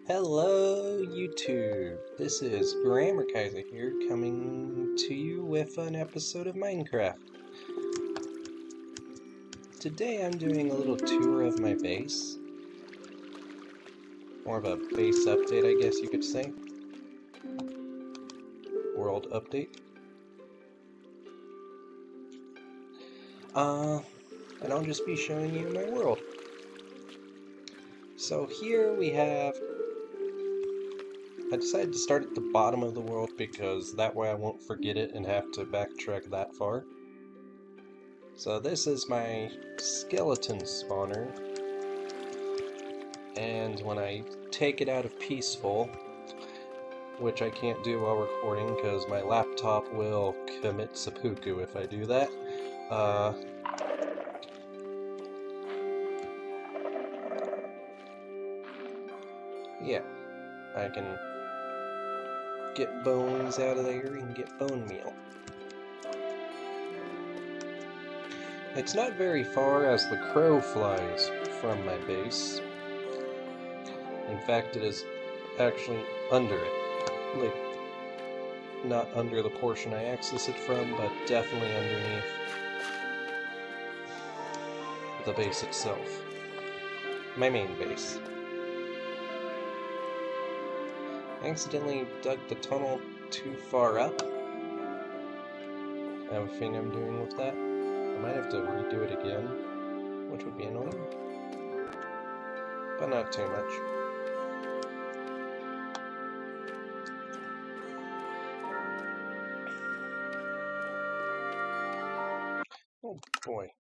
Hello, YouTube. This is Grammar Kaiser here, coming to you with an episode of Minecraft. Today I'm doing a little tour of my base. More of a base update, I guess you could say. World update. And I'll just be showing you my world. So here we have... I decided to start at the bottom of the world because that way I won't forget it and have to backtrack that far. So this is my skeleton spawner. And when I take it out of peaceful, which I can't do while recording because my laptop will commit seppuku if I do that, yeah, I can get bones out of there and get bone meal. It's not very far as the crow flies from my base. In fact, it is actually under it. Like, not under the portion I access it from, but definitely underneath the base itself. My main base. I accidentally dug the tunnel too far up. I have a thing I'm doing with that. I might have to redo it again, which would be annoying. But not too much. Oh boy.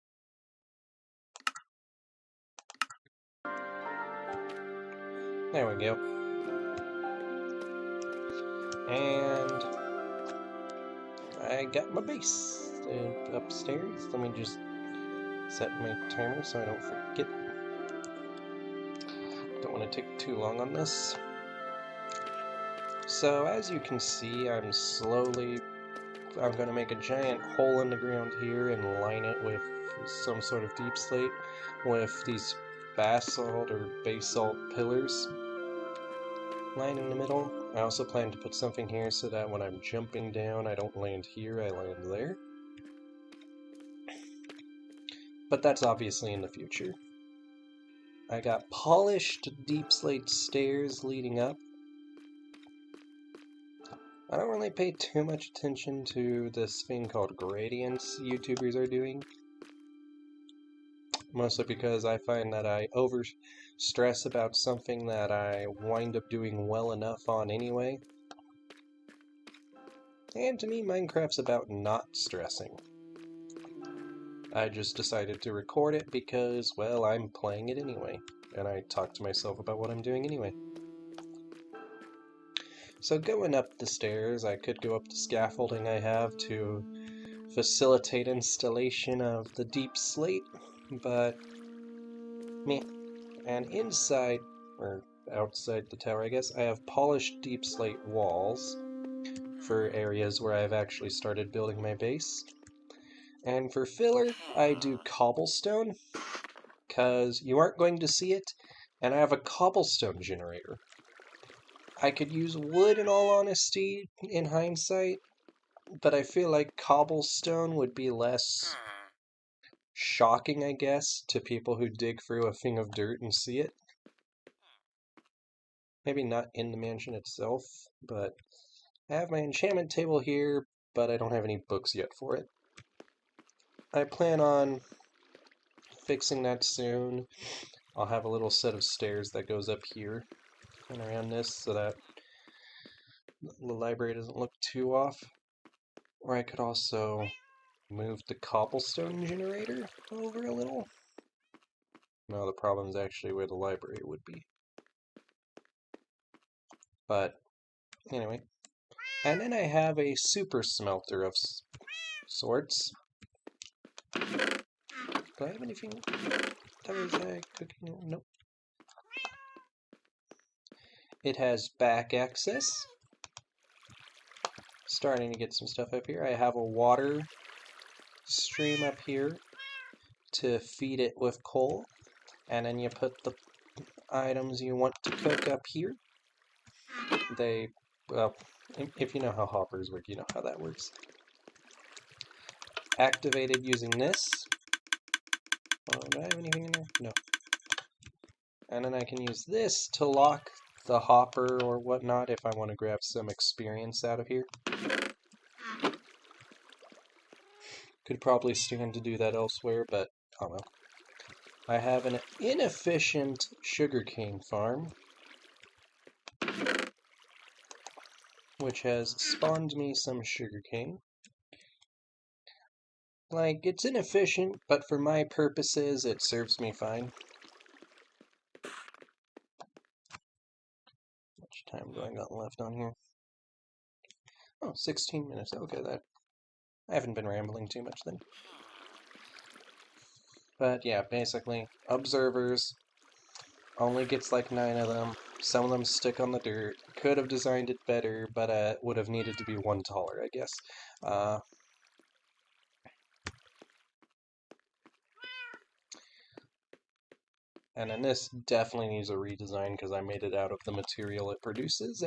There we go. And I got my base upstairs. Let me just set my timer so I don't forget. Don't want to take too long on this. So as you can see, I'm going to make a giant hole in the ground here and line it with some sort of deep slate with these basalt or basalt pillars line in the middle. I also plan to put something here so that when I'm jumping down, I don't land here, I land there. But that's obviously in the future. I got polished deep slate stairs leading up. I don't really pay too much attention to this thing called gradients YouTubers are doing. Mostly because I find that I over-stress about something that I wind up doing well enough on anyway. And to me, Minecraft's about not stressing. I just decided to record it because, well, I'm playing it anyway. And I talk to myself about what I'm doing anyway. So going up the stairs, I could go up the scaffolding I have to facilitate installation of the deep slate, but meh. And inside, or outside the tower I guess, I have polished deep slate walls for areas where I've actually started building my base. And for filler, I do cobblestone, because you aren't going to see it, and I have a cobblestone generator. I could use wood in all honesty, in hindsight, but I feel like cobblestone would be less shocking, I guess, to people who dig through a thing of dirt and see it. Maybe not in the mansion itself, but I have my enchantment table here, but I don't have any books yet for it. I plan on fixing that soon. I'll have a little set of stairs that goes up here and around this so that the library doesn't look too off. Or I could also move the cobblestone generator over a little. No, the problem is actually where the library would be. But anyway. And then I have a super smelter of sorts. Do I have anything? Is cooking? Nope. It has back access. Starting to get some stuff up here. I have a water stream up here to feed it with coal. And then you put the items you want to cook up here. they, well, if you know how hoppers work, you know how that works. Activated using this. Oh, do I have anything in there? No. And then I can use this to lock the hopper or whatnot if I want to grab some experience out of here. Could probably stand to do that elsewhere, but oh well. I have an inefficient sugarcane farm, which has spawned me some sugarcane. Like, it's inefficient, but for my purposes, it serves me fine. How much time do I got left on here? Oh, 16 minutes. Okay, that I haven't been rambling too much then. But yeah, basically, observers, only gets like 9 of them. Some of them stick on the dirt. Could have designed it better, but would have needed to be one taller, I guess. And then this definitely needs a redesign because I made it out of the material it produces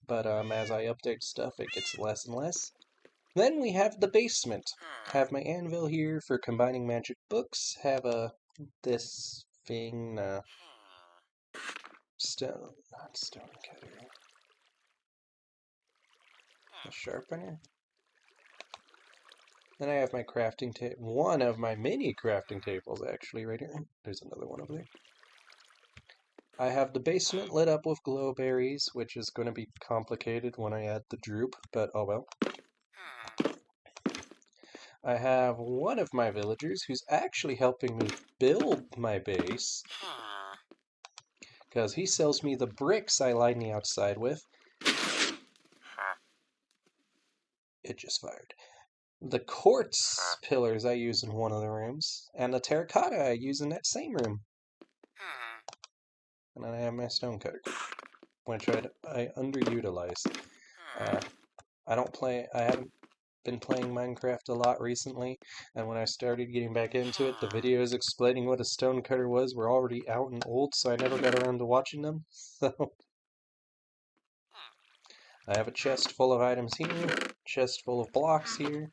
but as I update stuff it gets less and less. Then we have the basement. Have my anvil here for combining magic books. Have this thing not stone cutter. A sharpener. Then I have my crafting table. One of my mini crafting tables actually right here. There's another one over there. I have the basement lit up with glowberries, which is going to be complicated when I add the droop, but oh well. I have one of my villagers who's actually helping me build my base, because he sells me the bricks I line the outside with. It just fired. The quartz pillars I use in one of the rooms, and the terracotta I use in that same room. And then I have my stone cutter, which I underutilize. I haven't been playing Minecraft a lot recently, and when I started getting back into it, the videos explaining what a stone cutter was were already out and old, so I never got around to watching them. So I have a chest full of items here, chest full of blocks here.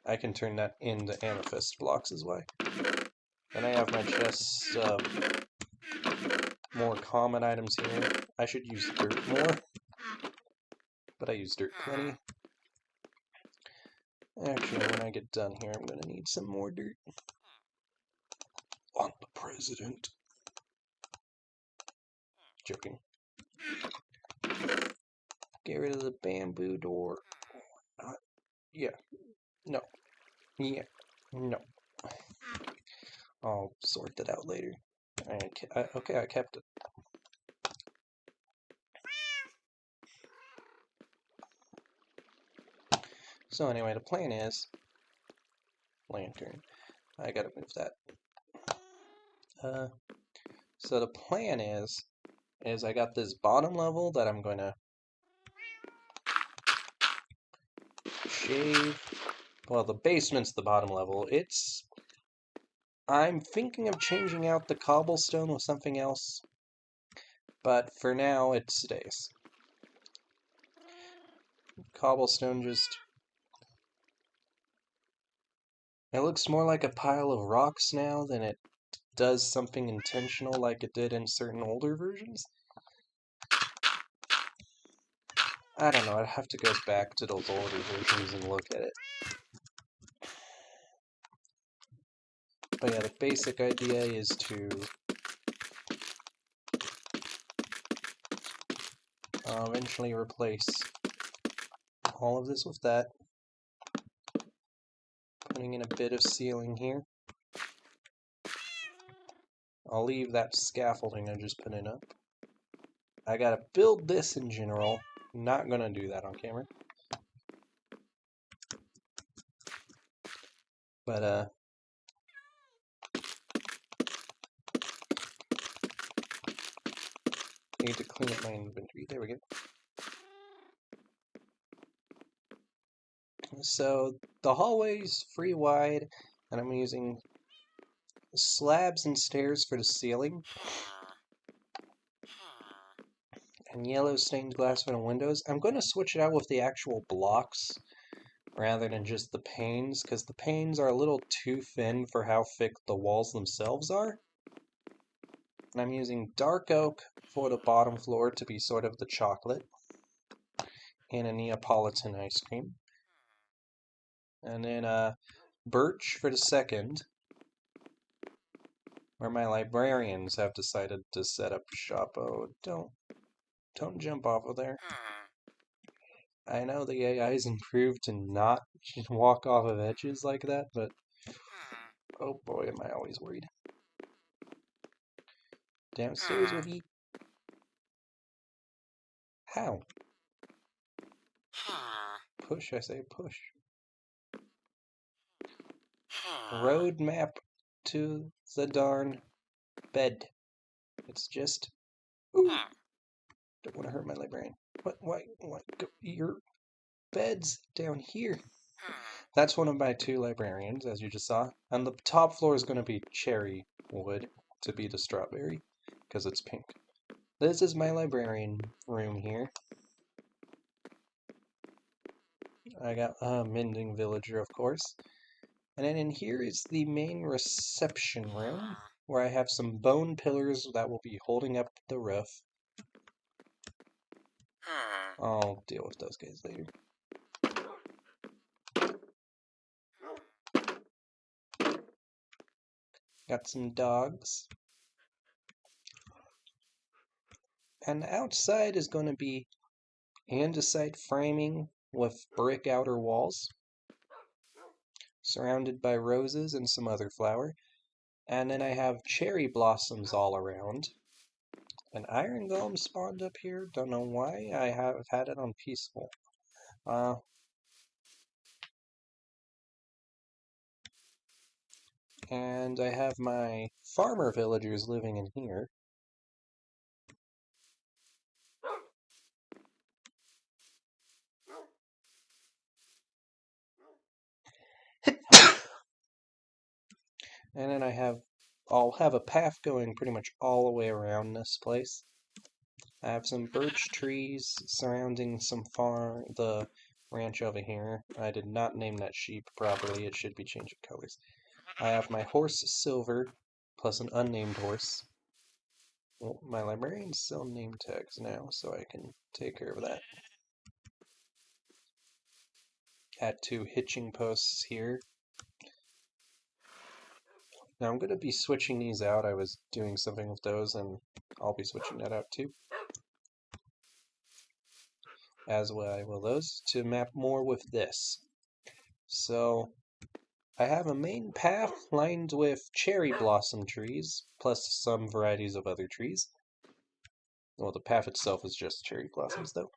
I can turn that into amethyst blocks as well. Then I have my chests of more common items here. I should use dirt more, but I use dirt plenty. Actually, when I get done here, I'm going to need some more dirt. On the president. Joking. Get rid of the bamboo door. Yeah. No. Yeah. No. I'll sort that out later. Okay, I kept it. So anyway, the plan is... Lantern. I gotta move that. So the plan is I got this bottom level that I'm going to shave. Well, the basement's the bottom level. I'm thinking of changing out the cobblestone with something else, but for now it stays. Cobblestone just... It looks more like a pile of rocks now than it does something intentional like it did in certain older versions. I don't know, I'd have to go back to those older versions and look at it. But yeah, the basic idea is to eventually replace all of this with that. Putting in a bit of ceiling here. I'll leave that scaffolding I just put in up. I gotta build this in general. Not gonna do that on camera. But, need to clean up my inventory. There we go. So, the hallway's free wide, and I'm using slabs and stairs for the ceiling. and yellow stained glass vinyl windows. I'm going to switch it out with the actual blocks rather than just the panes, because the panes are a little too thin for how thick the walls themselves are. And I'm using dark oak for the bottom floor to be sort of the chocolate, and a Neapolitan ice cream. And then birch for the second, where my librarians have decided to set up shop. Oh, don't jump off of there. I know the AI's improved to not walk off of edges like that, but oh boy, am I always worried. Downstairs with you. How? Push, I say push. Road map to the darn bed. It's just... Ooh! Don't want to hurt my librarian. What? Your bed's down here. That's one of my two librarians, as you just saw. And the top floor is going to be cherry wood to be the strawberry, because it's pink. This is my librarian room here. I got a mending villager, of course. And then in here is the main reception room, where I have some bone pillars that will be holding up the roof. I'll deal with those guys later. Got some dogs. And outside is going to be andesite framing with brick outer walls, surrounded by roses and some other flower. And then I have cherry blossoms all around. An iron golem spawned up here. Don't know why. I have had it on peaceful. And I have my farmer villagers living in here. And then I'll have a path going pretty much all the way around this place. I have some birch trees surrounding the ranch over here. I did not name that sheep properly. It should be changing colors. I have my horse Silver, plus an unnamed horse. Well, my librarians sell name tags now, so I can take care of that. Got two hitching posts here. Now I'm going to be switching these out. I was doing something with those, and I'll be switching that out too. As well, will those to map more with this. So I have a main path lined with cherry blossom trees, plus some varieties of other trees. Well, the path itself is just cherry blossoms, though.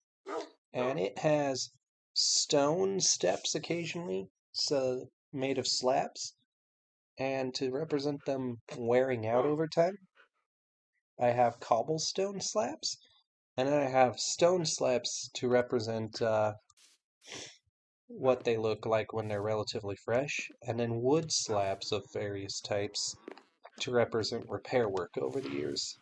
And it has stone steps occasionally, so made of slabs. And to represent them wearing out over time, I have cobblestone slabs. And then I have stone slabs to represent what they look like when they're relatively fresh, and then wood slabs of various types to represent repair work over the years.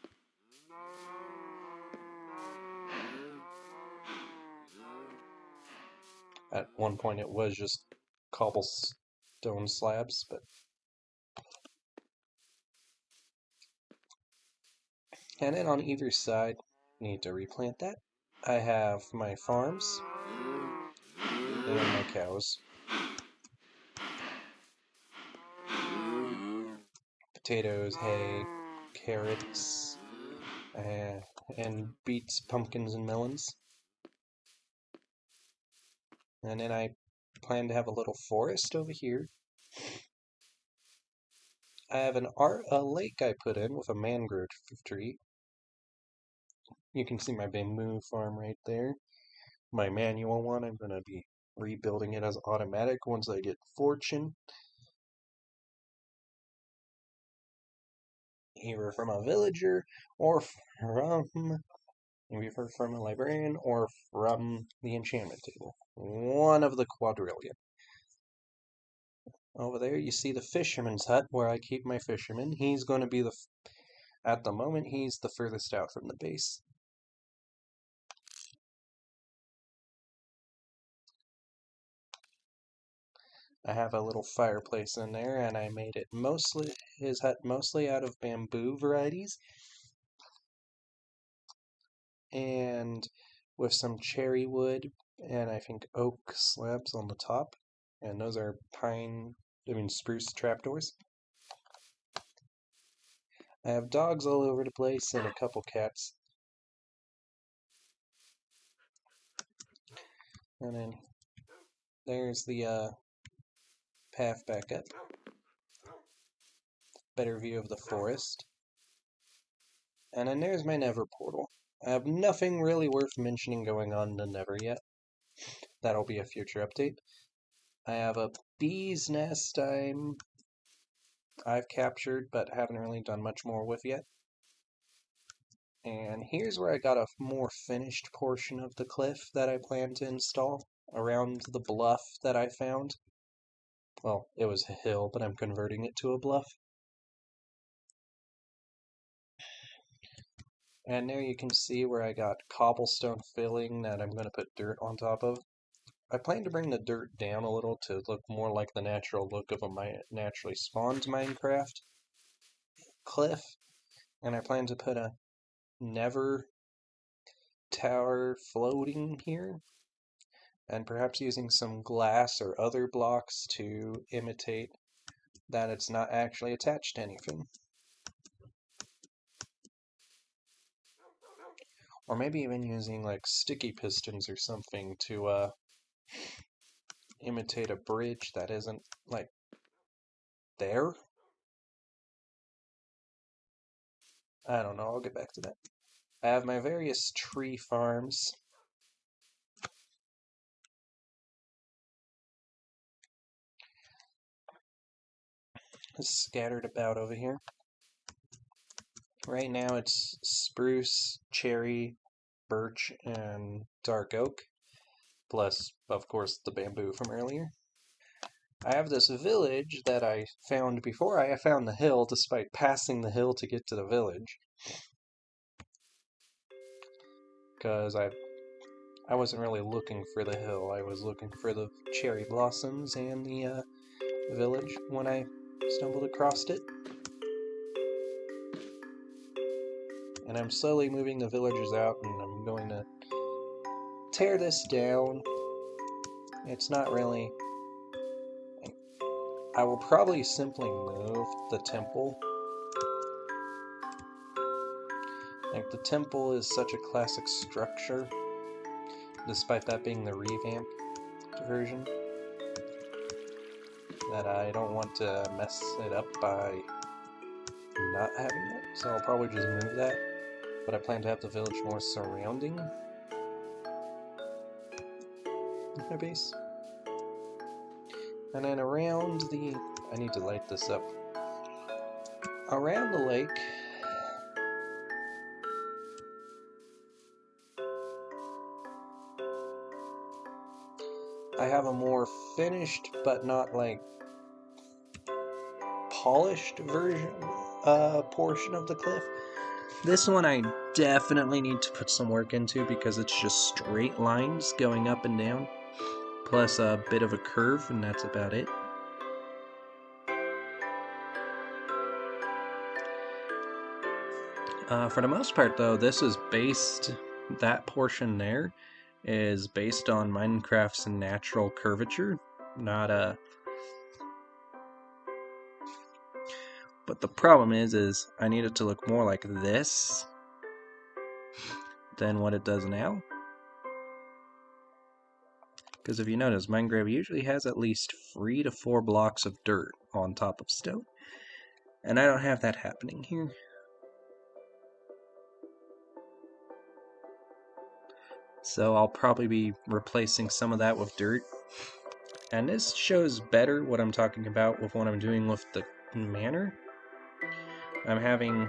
At one point it was just cobblestone slabs, but... And then on either side, need to replant that. I have my farms and my cows. Potatoes, hay, carrots, and beets, pumpkins, and melons. And then I plan to have a little forest over here. I have a lake I put in with a mangrove tree. You can see my bamboo farm right there. My manual one, I'm going to be rebuilding it as automatic once I get fortune. Either from a villager, or from a librarian, or from the enchantment table. One of the quadrillion. Over there you see the fisherman's hut where I keep my fisherman. He's going to be at the moment, he's the furthest out from the base. I have a little fireplace in there, and I made it his hut mostly out of bamboo varieties, and with some cherry wood, and I think oak slabs on the top, and those are spruce trapdoors. I have dogs all over the place and a couple cats. And then there's the path back up. Better view of the forest. And then there's my Nether portal. I have nothing really worth mentioning going on in the Nether yet. That'll be a future update. I have a bee's nest I've captured but haven't really done much more with yet. And here's where I got a more finished portion of the cliff that I plan to install around the bluff that I found. Well, it was a hill, but I'm converting it to a bluff. And there you can see where I got cobblestone filling that I'm going to put dirt on top of. I plan to bring the dirt down a little to look more like the natural look of a naturally spawned Minecraft cliff. And I plan to put a Nether tower floating here, and perhaps using some glass or other blocks to imitate that it's not actually attached to anything. Or maybe even using like sticky pistons or something to imitate a bridge that isn't like there. I don't know, I'll get back to that. I have my various tree farms. Scattered about over here. Right now it's spruce, cherry, birch, and dark oak, plus, of course, the bamboo from earlier. I have this village that I found before I found the hill, despite passing the hill to get to the village. Because I wasn't really looking for the hill, I was looking for the cherry blossoms and the village when I stumbled across it. And I'm slowly moving the villagers out, and I'm going to tear this down. It's not really... I will probably simply move the temple. Like, the temple is such a classic structure, despite that being the revamped version, that I don't want to mess it up by not having it, so I'll probably just move that. But I plan to have the village more surrounding my base. And then around the... I need to light this up. Around the lake, I have a more finished, but not like polished version, portion of the cliff. This one I definitely need to put some work into because it's just straight lines going up and down, plus a bit of a curve, and that's about it. For the most part, though, that portion there is based on Minecraft's natural curvature, not a... But the problem is I need it to look more like this than what it does now. Because if you notice, Minecraft usually has at least 3 to 4 blocks of dirt on top of stone. And I don't have that happening here. So I'll probably be replacing some of that with dirt. And this shows better what I'm talking about with what I'm doing with the manor. I'm having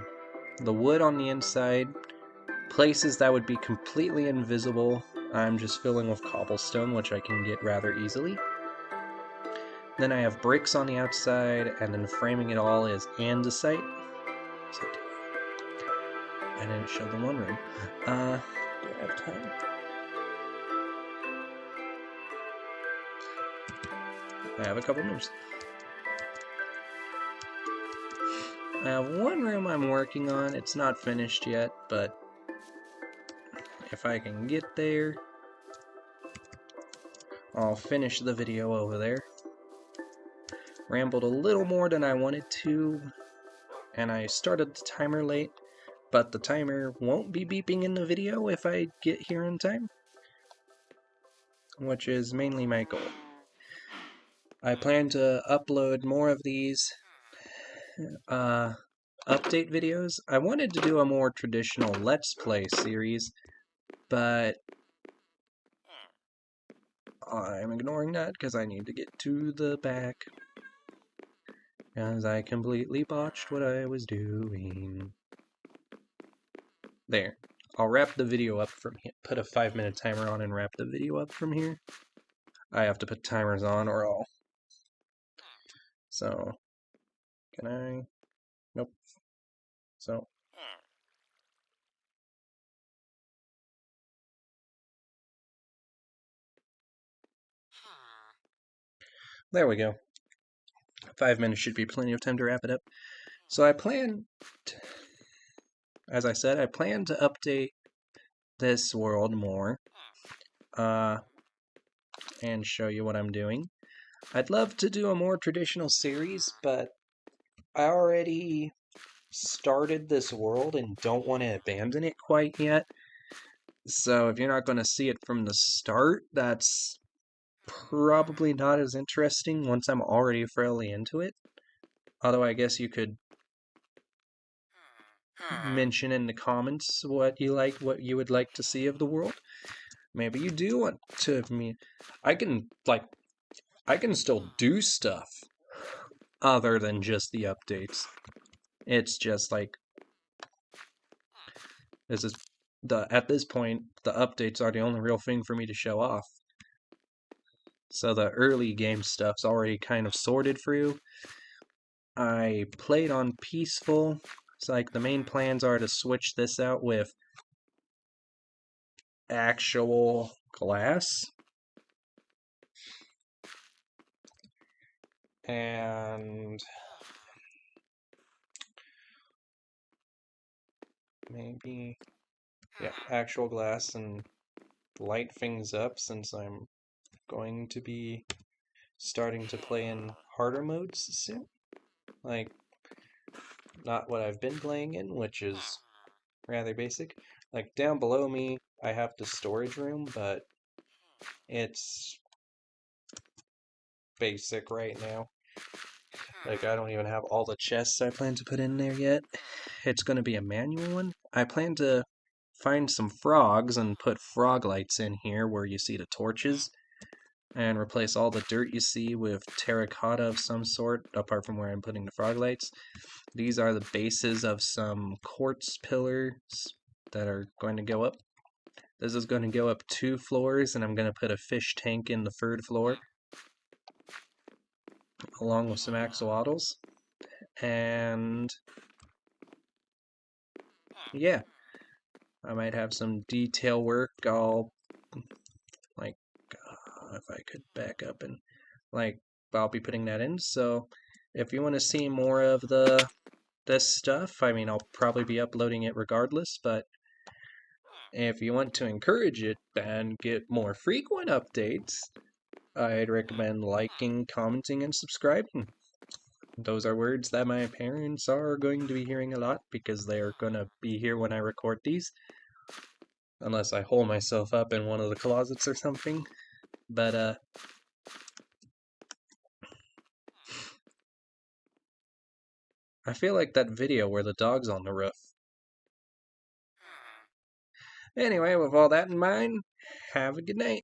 the wood on the inside, places that would be completely invisible I'm just filling with cobblestone, which I can get rather easily. Then I have bricks on the outside, and then framing it all is andesite. I didn't show the one room. Do I have time? I have a couple moves. I have one room I'm working on. It's not finished yet, but if I can get there, I'll finish the video over there. Rambled a little more than I wanted to, and I started the timer late, but the timer won't be beeping in the video if I get here in time, which is mainly my goal. I plan to upload more of these update videos. I wanted to do a more traditional Let's Play series, but I'm ignoring that because I need to get to the back, as I completely botched what I was doing. There. I'll wrap the video up from here. Put a 5-minute timer on and wrap the video up from here. I have to put timers on or I'll... So, can I? Nope. So, there we go. 5 minutes should be plenty of time to wrap it up. So I plan, as I said, I plan to update this world more, and show you what I'm doing. I'd love to do a more traditional series, but I already started this world and don't want to abandon it quite yet. So if you're not going to see it from the start, that's probably not as interesting once I'm already fairly into it. Although I guess you could mention in the comments what you would like to see of the world. Maybe you do want to I can still do stuff other than just the updates. It's just like at this point the updates are the only real thing for me to show off. So the early game stuff's already kind of sorted through. I played on peaceful. It's like the main plans are to switch this out with actual glass. And maybe, yeah, actual glass, and light things up since I'm going to be starting to play in harder modes soon. Like, not what I've been playing in, which is rather basic. Like, down below me, I have the storage room, but it's basic right now. Like, I don't even have all the chests I plan to put in there yet. It's going to be a manual one. I plan to find some frogs and put frog lights in here where you see the torches, and replace all the dirt you see with terracotta of some sort, apart from where I'm putting the frog lights. These are the bases of some quartz pillars that are going to go up. This is going to go up 2 floors, and I'm going to put a fish tank in the 3rd floor, along with some axolotls. And yeah, I might have some detail work. If I could back up and I'll be putting that in. So if you want to see more of this stuff, I mean, I'll probably be uploading it regardless, but if you want to encourage it and get more frequent updates, I'd recommend liking, commenting, and subscribing. Those are words that my parents are going to be hearing a lot because they're going to be here when I record these. Unless I hole myself up in one of the closets or something. But, I feel like that video where the dog's on the roof. Anyway, with all that in mind, have a good night.